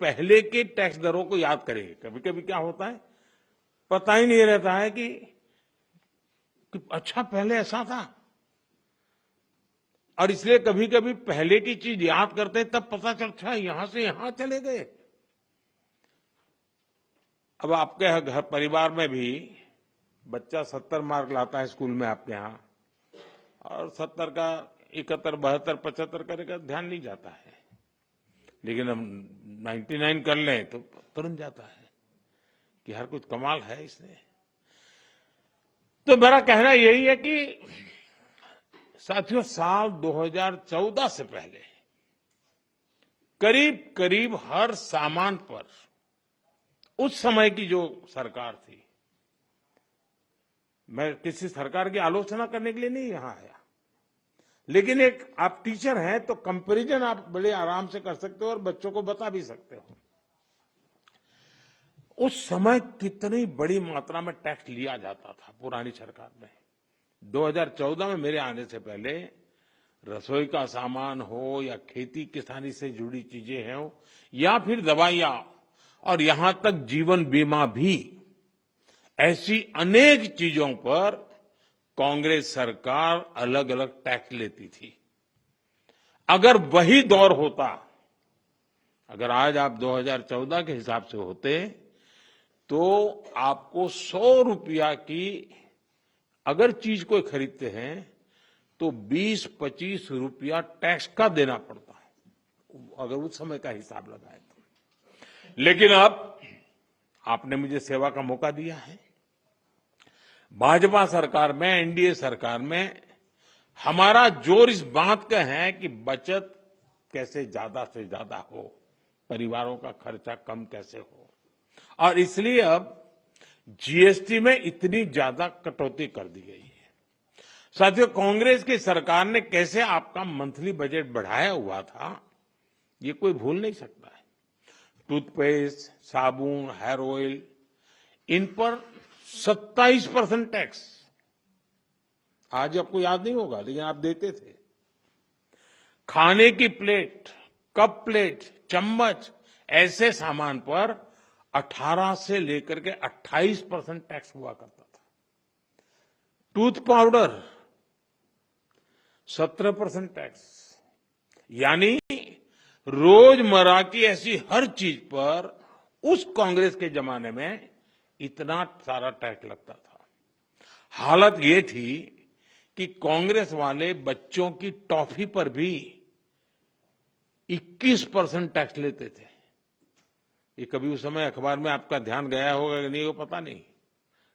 पहले के टैक्स दरों को याद करेंगे। कभी कभी क्या होता है, पता ही नहीं रहता है कि अच्छा पहले ऐसा था, और इसलिए कभी कभी पहले की चीज याद करते हैं तब पता चलता है यहां से यहां चले गए। अब आपके घर परिवार में भी बच्चा 70 मार्क लाता है स्कूल में आपके यहां, और 70 का 71, 72, 75 करेगा ध्यान नहीं जाता है, लेकिन हम 99 कर लें तो तुरंत जाता है कि हर कुछ कमाल है इसने। तो मेरा कहना यही है कि साथियों, साल 2014 से पहले करीब करीब हर सामान पर उस समय की जो सरकार थी, मैं किसी सरकार की आलोचना करने के लिए नहीं यहां आया, लेकिन एक आप टीचर हैं तो कंपैरिजन आप बड़े आराम से कर सकते हो और बच्चों को बता भी सकते हो। उस समय कितनी बड़ी मात्रा में टैक्स लिया जाता था पुरानी सरकार में। 2014 में मेरे आने से पहले रसोई का सामान हो या खेती किसानी से जुड़ी चीजें हो या फिर दवाइयां और यहां तक जीवन बीमा भी, ऐसी अनेक चीजों पर कांग्रेस सरकार अलग अलग टैक्स लेती थी। अगर वही दौर होता, अगर आज आप 2014 के हिसाब से होते तो आपको 100 रुपया की अगर चीज कोई खरीदते हैं तो 20-25 रुपया टैक्स का देना पड़ता है, अगर उस समय का हिसाब लगाए तो। लेकिन अब आपने मुझे सेवा का मौका दिया है। भाजपा सरकार में, एनडीए सरकार में हमारा जोर इस बात का है कि बचत कैसे ज्यादा से ज्यादा हो, परिवारों का खर्चा कम कैसे हो, और इसलिए अब जीएसटी में इतनी ज्यादा कटौती कर दी गई है। साथियों, कांग्रेस की सरकार ने कैसे आपका मंथली बजट बढ़ाया हुआ था, ये कोई भूल नहीं सकता है। टूथपेस्ट, साबुन, हेयर ऑयल, इन पर 27% टैक्स, आज आपको याद नहीं होगा लेकिन आप देते थे। खाने की प्लेट, कप प्लेट, चम्मच, ऐसे सामान पर 18 से लेकर के 28% टैक्स हुआ करता था। टूथ पाउडर 17% टैक्स, यानी रोजमर्रा की ऐसी हर चीज पर उस कांग्रेस के जमाने में इतना सारा टैक्स लगता था। हालत ये थी कि कांग्रेस वाले बच्चों की टॉफी पर भी 21% टैक्स लेते थे। ये कभी उस समय अखबार में आपका ध्यान गया होगा कि नहीं वो पता नहीं,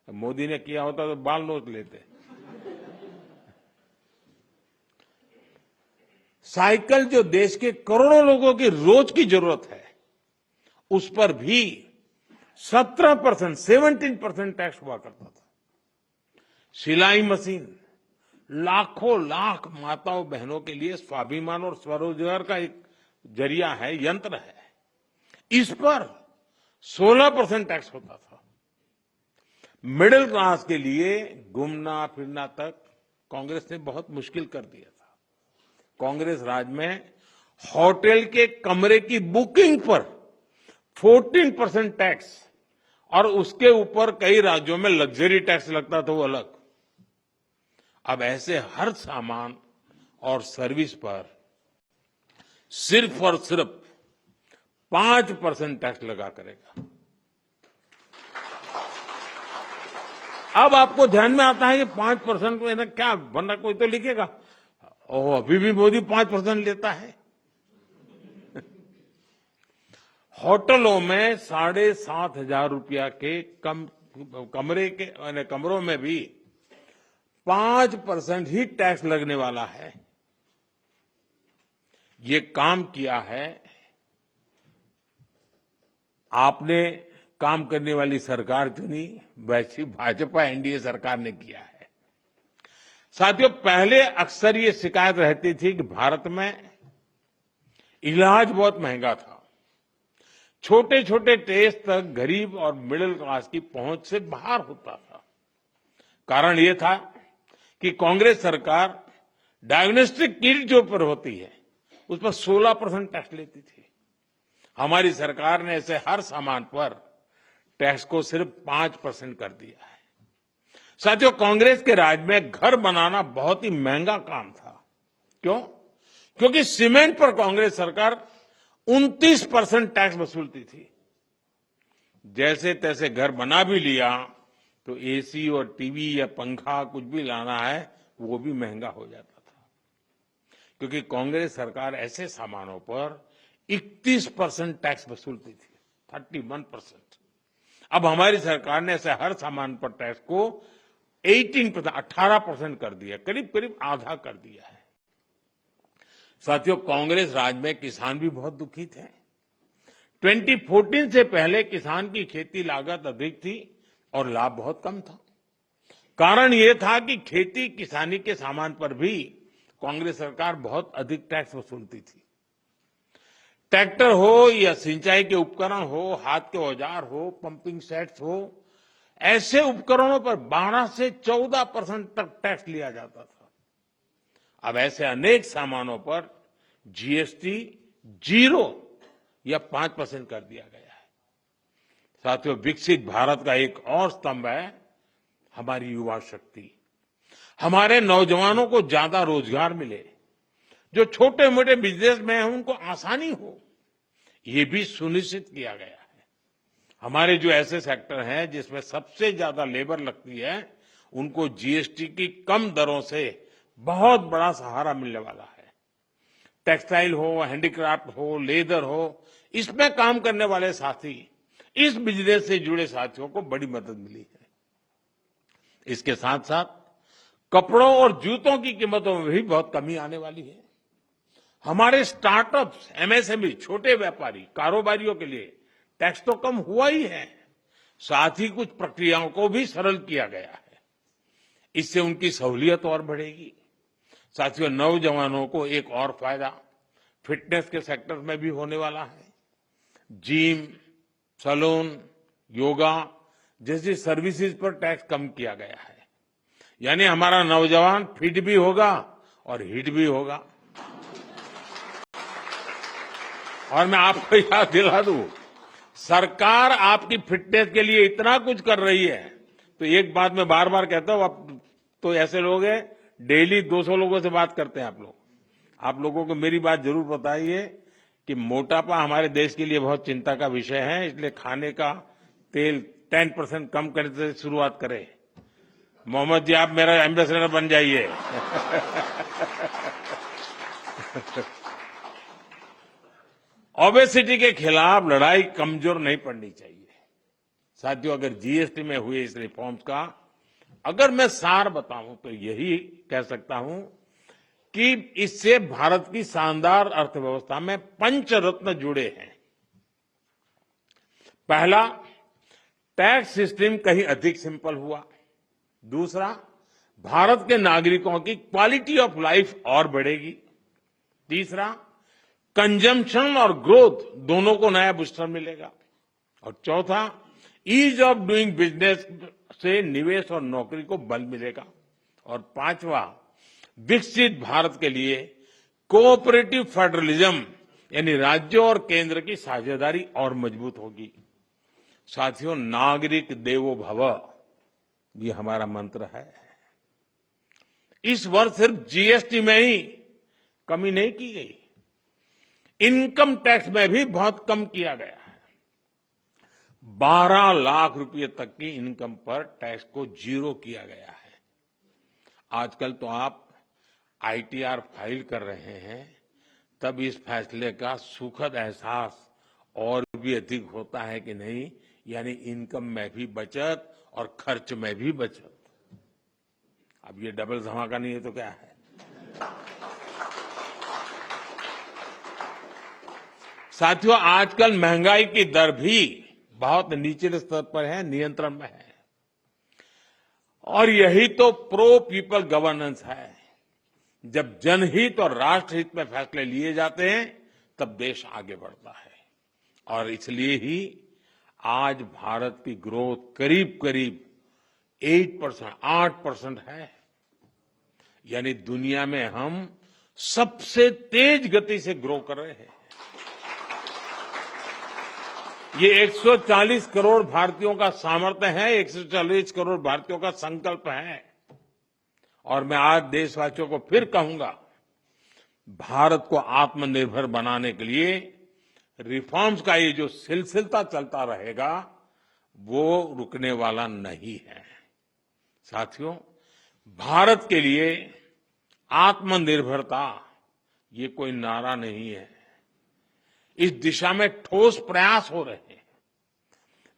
मोदी ने किया होता तो बाल नोच लेते। साइकिल जो देश के करोड़ों लोगों की रोज की जरूरत है, उस पर भी 17% टैक्स हुआ करता था। सिलाई मशीन लाखों लाख माताओं बहनों के लिए स्वाभिमान और स्वरोजगार का एक जरिया है, यंत्र है, इस पर 16% टैक्स होता था। मिडिल क्लास के लिए घूमना फिरना तक कांग्रेस ने बहुत मुश्किल कर दिया था। कांग्रेस राज में होटल के कमरे की बुकिंग पर 14% टैक्स, और उसके ऊपर कई राज्यों में लग्जरी टैक्स लगता था, वो अलग। अब ऐसे हर सामान और सर्विस पर सिर्फ और सिर्फ 5% टैक्स लगा करेगा। अब आपको ध्यान में आता है कि 5% को क्या, वरना कोई तो लिखेगा ओह अभी भी मोदी 5% लेता है। होटलों में 7,500 रुपया के कमरे के कमरों में भी 5% ही टैक्स लगने वाला है। ये काम किया है, आपने काम करने वाली सरकार चुनी, वैसी भाजपा एनडीए सरकार ने किया है। साथियों, पहले अक्सर ये शिकायत रहती थी कि भारत में इलाज बहुत महंगा था, छोटे छोटे टेस्ट तक गरीब और मिडिल क्लास की पहुंच से बाहर होता था। कारण ये था कि कांग्रेस सरकार डायग्नोस्टिक किट जो पर होती है उस पर 16% टैक्स लेती थी। हमारी सरकार ने ऐसे हर सामान पर टैक्स को सिर्फ 5% कर दिया है। साथियों, कांग्रेस के राज में घर बनाना बहुत ही महंगा काम था। क्यों? क्योंकि सीमेंट पर कांग्रेस सरकार 29% टैक्स वसूलती थी। जैसे तैसे घर बना भी लिया तो एसी और टीवी या पंखा कुछ भी लाना है वो भी महंगा हो जाता था, क्योंकि कांग्रेस सरकार ऐसे सामानों पर 31% टैक्स वसूलती थी, 31%। अब हमारी सरकार ने ऐसे हर सामान पर टैक्स को 18% कर दिया, करीब करीब आधा कर दिया है। साथियों, कांग्रेस राज में किसान भी बहुत दुखी थे। 2014 से पहले किसान की खेती लागत अधिक थी और लाभ बहुत कम था। कारण यह था कि खेती किसानी के सामान पर भी कांग्रेस सरकार बहुत अधिक टैक्स वसूलती थी। ट्रैक्टर हो या सिंचाई के उपकरण हो, हाथ के औजार हो, पंपिंग सेट्स हो, ऐसे उपकरणों पर 12 से 14% तक टैक्स लिया जाता था। अब ऐसे अनेक सामानों पर जीएसटी 0 या 5% कर दिया गया है। साथियों, विकसित भारत का एक और स्तंभ है हमारी युवा शक्ति। हमारे नौजवानों को ज्यादा रोजगार मिले, जो छोटे मोटे बिजनेस में हैं उनको आसानी हो, ये भी सुनिश्चित किया गया है। हमारे जो ऐसे सेक्टर हैं जिसमें सबसे ज्यादा लेबर लगती है, उनको जीएसटी की कम दरों से बहुत बड़ा सहारा मिलने वाला है। टेक्सटाइल हो, हैंडीक्राफ्ट हो, लेदर हो, इसमें काम करने वाले साथी, इस बिजनेस से जुड़े साथियों को बड़ी मदद मिली है। इसके साथ साथ कपड़ों और जूतों की कीमतों में भी बहुत कमी आने वाली है। हमारे स्टार्टअप्स, एमएसएमई, छोटे व्यापारी, कारोबारियों के लिए टैक्स तो कम हुआ ही है, साथ ही कुछ प्रक्रियाओं को भी सरल किया गया है। इससे उनकी सहूलियत और बढ़ेगी। साथियों, नौजवानों को एक और फायदा फिटनेस के सेक्टर में भी होने वाला है। जिम, सैलून, योगा जैसी सर्विसेज पर टैक्स कम किया गया है। यानी हमारा नौजवान फिट भी होगा और हिट भी होगा। और मैं आपको याद दिला दूं, सरकार आपकी फिटनेस के लिए इतना कुछ कर रही है, तो एक बात मैं बार बार कहता हूं, अब तो ऐसे लोग हैं डेली 200 लोगों से बात करते हैं आप लोग। आप लोगों को मेरी बात जरूर बताइए कि मोटापा हमारे देश के लिए बहुत चिंता का विषय है, इसलिए खाने का तेल 10% कम करने से शुरुआत करें। मोहम्मद जी, आप मेरा एम्बेसडर बन जाइए। ओबेसिटी के खिलाफ लड़ाई कमजोर नहीं पड़नी चाहिए। साथियों, अगर जीएसटी में हुए इस रिफॉर्म्स का अगर मैं सार बताऊं तो यही कह सकता हूं कि इससे भारत की शानदार अर्थव्यवस्था में पंचरत्न जुड़े हैं। पहला, टैक्स सिस्टम कहीं अधिक सिंपल हुआ। दूसरा, भारत के नागरिकों की क्वालिटी ऑफ लाइफ और बढ़ेगी। तीसरा, कंजम्पशन और ग्रोथ दोनों को नया बूस्टर मिलेगा। और चौथा, ईज ऑफ डूइंग बिजनेस से निवेश और नौकरी को बल मिलेगा। और पांचवा, विकसित भारत के लिए कोऑपरेटिव फेडरलिज्म यानी राज्यों और केंद्र की साझेदारी और मजबूत होगी। साथियों, नागरिक देवो भव ये हमारा मंत्र है। इस वर्ष सिर्फ जीएसटी में ही कमी नहीं की गई, इनकम टैक्स में भी बहुत कम किया गया है। 12 लाख रुपए तक की इनकम पर टैक्स को 0 किया गया है। आजकल तो आप आईटीआर फाइल कर रहे हैं, तब इस फैसले का सुखद एहसास और भी अधिक होता है कि नहीं, यानी इनकम में भी बचत और खर्च में भी बचत। अब ये डबल धमाका नहीं है तो क्या है। साथियों, आजकल महंगाई की दर भी बहुत निचले स्तर पर है, नियंत्रण में है। और यही तो प्रो पीपल गवर्नेंस है। जब जनहित और राष्ट्रहित में फैसले लिए जाते हैं तब देश आगे बढ़ता है। और इसलिए ही आज भारत की ग्रोथ करीब करीब 8% है। यानी दुनिया में हम सबसे तेज गति से ग्रो कर रहे हैं। ये 140 करोड़ भारतीयों का सामर्थ्य है, 140 करोड़ भारतीयों का संकल्प है। और मैं आज देशवासियों को फिर कहूंगा, भारत को आत्मनिर्भर बनाने के लिए रिफॉर्म्स का ये जो सिलसिला चलता रहेगा, वो रुकने वाला नहीं है। साथियों, भारत के लिए आत्मनिर्भरता ये कोई नारा नहीं है। इस दिशा में ठोस प्रयास हो रहे हैं।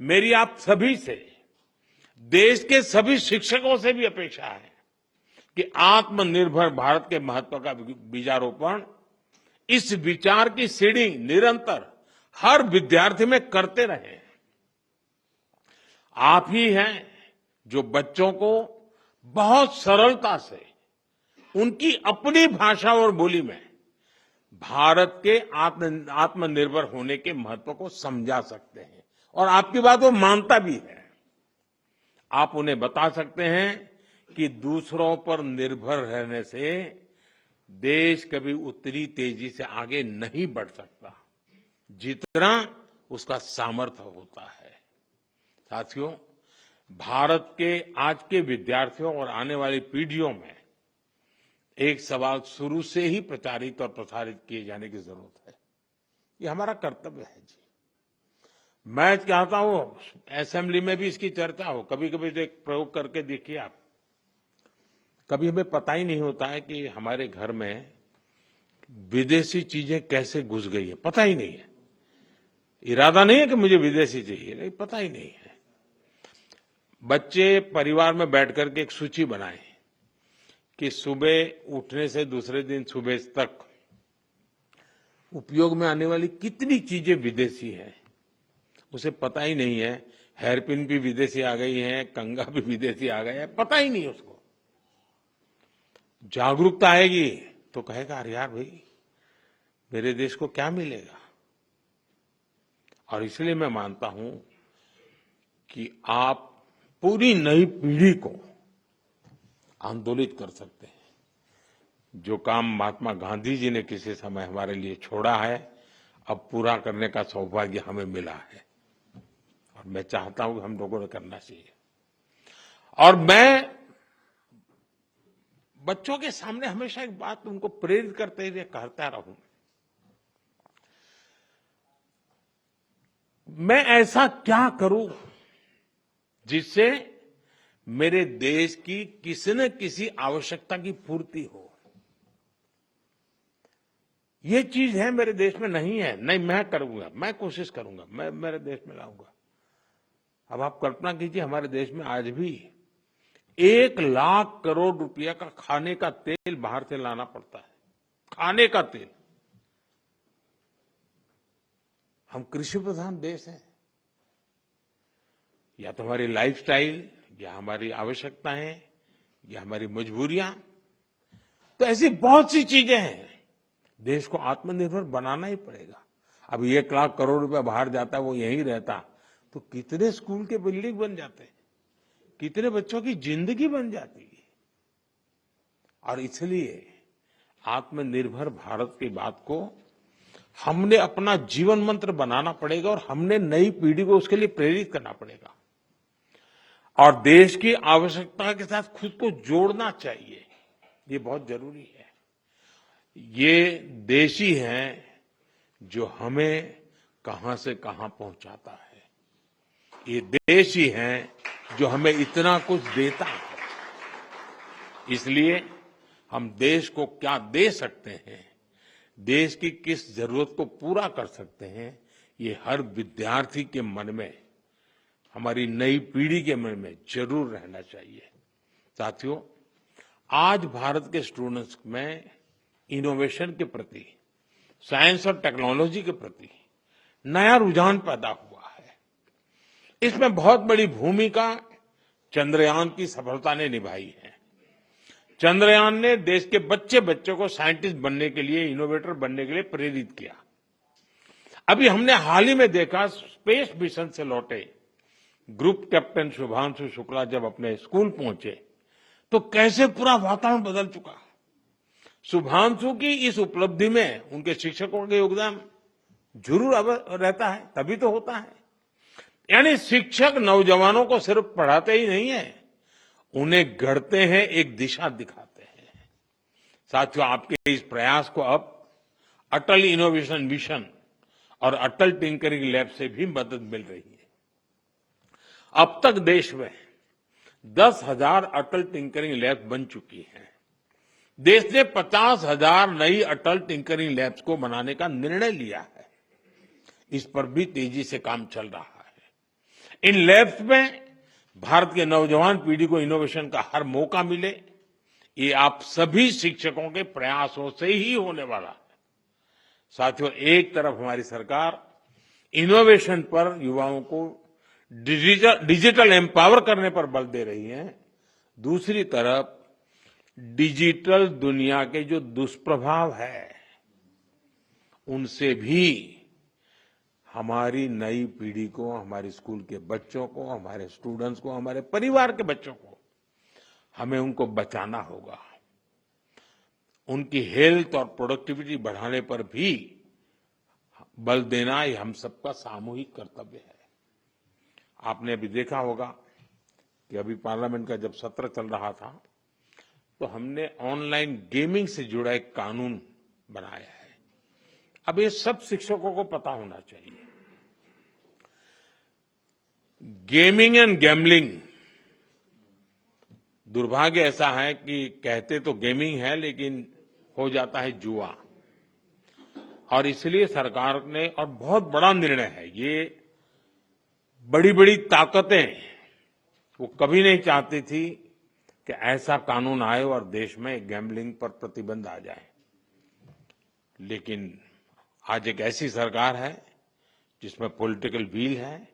मेरी आप सभी से, देश के सभी शिक्षकों से भी अपेक्षा है कि आत्मनिर्भर भारत के महत्व का बीजारोपण, इस विचार की सीडिंग निरंतर हर विद्यार्थी में करते रहें। आप ही हैं जो बच्चों को बहुत सरलता से उनकी अपनी भाषा और बोली में भारत के आत्मनिर्भर होने के महत्व को समझा सकते हैं, और आपकी बात वो मानता भी है। आप उन्हें बता सकते हैं कि दूसरों पर निर्भर रहने से देश कभी उतनी तेजी से आगे नहीं बढ़ सकता जितना उसका सामर्थ्य होता है। साथियों, भारत के आज के विद्यार्थियों और आने वाली पीढ़ियों में एक सवाल शुरू से ही प्रचारित और प्रसारित किए जाने की जरूरत है। ये हमारा कर्तव्य है जी। मैं चाहता हूं असेंबली में भी इसकी चर्चा हो। कभी कभी तो एक प्रयोग करके देखिए आप। कभी हमें पता ही नहीं होता है कि हमारे घर में विदेशी चीजें कैसे घुस गई है, पता ही नहीं है। इरादा नहीं है कि मुझे विदेशी चाहिए, नहीं, पता ही नहीं है। बच्चे परिवार में बैठ करके एक सूची बनाएं कि सुबह उठने से दूसरे दिन सुबह तक उपयोग में आने वाली कितनी चीजें विदेशी हैं, उसे पता ही नहीं है। हेयरपिन भी विदेशी आ गई है, कंघा भी विदेशी आ गया है, पता ही नहीं उसको। जागरूकता आएगी तो कहेगा, अरे यार भाई, मेरे देश को क्या मिलेगा। और इसलिए मैं मानता हूं कि आप पूरी नई पीढ़ी को आंदोलित कर सकते हैं। जो काम महात्मा गांधी जी ने किसी समय हमारे लिए छोड़ा है, अब पूरा करने का सौभाग्य हमें मिला है, और मैं चाहता हूं कि हम लोगों ने करना चाहिए। और मैं बच्चों के सामने हमेशा एक बात उनको प्रेरित करते हुए कहता रहूं, मैं ऐसा क्या करूं जिससे मेरे देश की किसी न किसी आवश्यकता की पूर्ति हो। ये चीज है मेरे देश में नहीं है, नहीं मैं करूंगा, मैं कोशिश करूंगा, मैं मेरे देश में लाऊंगा। अब आप कल्पना कीजिए, हमारे देश में आज भी 1 लाख करोड़ रुपया का खाने का तेल बाहर से लाना पड़ता है। खाने का तेल। हम कृषि प्रधान देश हैं। या तो हमारी लाइफस्टाइल, या हमारी आवश्यकताएं, या हमारी मजबूरियां, तो ऐसी बहुत सी चीजें हैं। देश को आत्मनिर्भर बनाना ही पड़ेगा। अब 1 लाख करोड़ रुपया बाहर जाता है, वो यहीं रहता तो कितने स्कूल के बिल्डिंग बन जाते, कितने बच्चों की जिंदगी बन जाती। और इसलिए आत्मनिर्भर भारत की बात को हमने अपना जीवन मंत्र बनाना पड़ेगा, और हमने नई पीढ़ी को उसके लिए प्रेरित करना पड़ेगा। और देश की आवश्यकता के साथ खुद को जोड़ना चाहिए, ये बहुत जरूरी है। ये देश ही है जो हमें कहां से कहां पहुंचाता है। ये देश ही है जो हमें इतना कुछ देता है। इसलिए हम देश को क्या दे सकते हैं, देश की किस जरूरत को पूरा कर सकते हैं, ये हर विद्यार्थी के मन में, हमारी नई पीढ़ी के मन में जरूर रहना चाहिए। साथियों, आज भारत के स्टूडेंट्स में इनोवेशन के प्रति, साइंस और टेक्नोलॉजी के प्रति नया रुझान पैदा हुआ है। इसमें बहुत बड़ी भूमिका चंद्रयान की सफलता ने निभाई है। चंद्रयान ने देश के बच्चों को साइंटिस्ट बनने के लिए, इनोवेटर बनने के लिए प्रेरित किया। अभी हमने हाल ही में देखा, स्पेस मिशन से लौटे ग्रुप कैप्टन शुभांशु शुक्ला जब अपने स्कूल पहुंचे तो कैसे पूरा वातावरण बदल चुका। शुभांशु की इस उपलब्धि में उनके शिक्षकों का योगदान जरूर रहता है, तभी तो होता है। यानी शिक्षक नौजवानों को सिर्फ पढ़ाते ही नहीं है, उन्हें गढ़ते हैं, एक दिशा दिखाते हैं। साथियों, आपके इस प्रयास को अब अटल इनोवेशन मिशन और अटल टिंकरिंग लैब से भी मदद मिल रही है। अब तक देश में 10,000 अटल टिंकरिंग लैब बन चुकी हैं। देश ने 50,000 नई अटल टिंकरिंग लैब्स को बनाने का निर्णय लिया है। इस पर भी तेजी से काम चल रहा है। इन लैब्स में भारत के नौजवान पीढ़ी को इनोवेशन का हर मौका मिले, ये आप सभी शिक्षकों के प्रयासों से ही होने वाला है। साथियों, एक तरफ हमारी सरकार इनोवेशन पर युवाओं को डिजिटल एम्पावर करने पर बल दे रही है, दूसरी तरफ डिजिटल दुनिया के जो दुष्प्रभाव है, उनसे भी हमारी नई पीढ़ी को, हमारे स्कूल के बच्चों को, हमारे स्टूडेंट्स को, हमारे परिवार के बच्चों को, हमें उनको बचाना होगा। उनकी हेल्थ और प्रोडक्टिविटी बढ़ाने पर भी बल देना ये हम सबका सामूहिक कर्तव्य है। आपने अभी देखा होगा कि अभी पार्लियामेंट का जब सत्र चल रहा था, तो हमने ऑनलाइन गेमिंग से जुड़ा एक कानून बनाया है। अब ये सब शिक्षकों को पता होना चाहिए। गेमिंग एंड गैम्बलिंग, दुर्भाग्य ऐसा है कि कहते तो गेमिंग है, लेकिन हो जाता है जुआ। और इसलिए सरकार ने, और बहुत बड़ा निर्णय है ये, बड़ी बड़ी ताकतें वो कभी नहीं चाहती थी कि ऐसा कानून आए और देश में गैम्बलिंग पर प्रतिबंध आ जाए। लेकिन आज एक ऐसी सरकार है जिसमें पॉलिटिकल विल है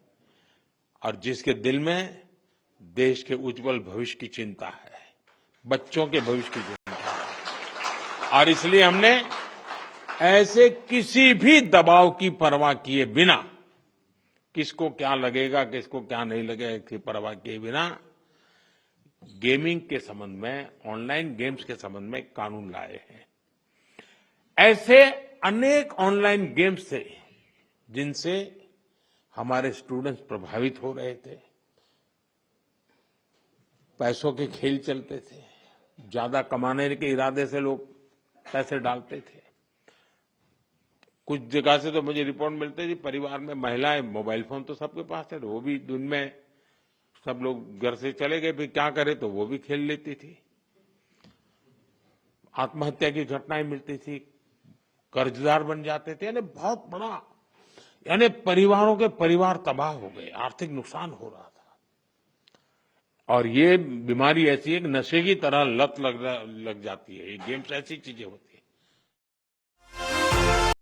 और जिसके दिल में देश के उज्जवल भविष्य की चिंता है, बच्चों के भविष्य की चिंता है। और इसलिए हमने ऐसे किसी भी दबाव की परवाह किए बिना, किसको क्या लगेगा, किसको क्या नहीं लगेगा, इसकी परवाह किए बिना गेमिंग के संबंध में, ऑनलाइन गेम्स के संबंध में कानून लाए हैं। ऐसे अनेक ऑनलाइन गेम्स थे जिनसे हमारे स्टूडेंट्स प्रभावित हो रहे थे। पैसों के खेल चलते थे, ज्यादा कमाने के इरादे से लोग पैसे डालते थे। कुछ जगह से तो मुझे रिपोर्ट मिलते थी, परिवार में महिलाएं, मोबाइल फोन तो सबके पास थे, वो भी दिन में सब लोग घर से चले गए, फिर क्या करे, तो वो भी खेल लेती थी। आत्महत्या की घटनाएं मिलती थी, कर्जदार बन जाते थे। यानी बहुत बड़ा, यानी परिवारों के परिवार तबाह हो गए, आर्थिक नुकसान हो रहा था। और ये बीमारी ऐसी है कि नशे की तरह लत लग जाती है। ये गेम्स ऐसी चीजें होती है।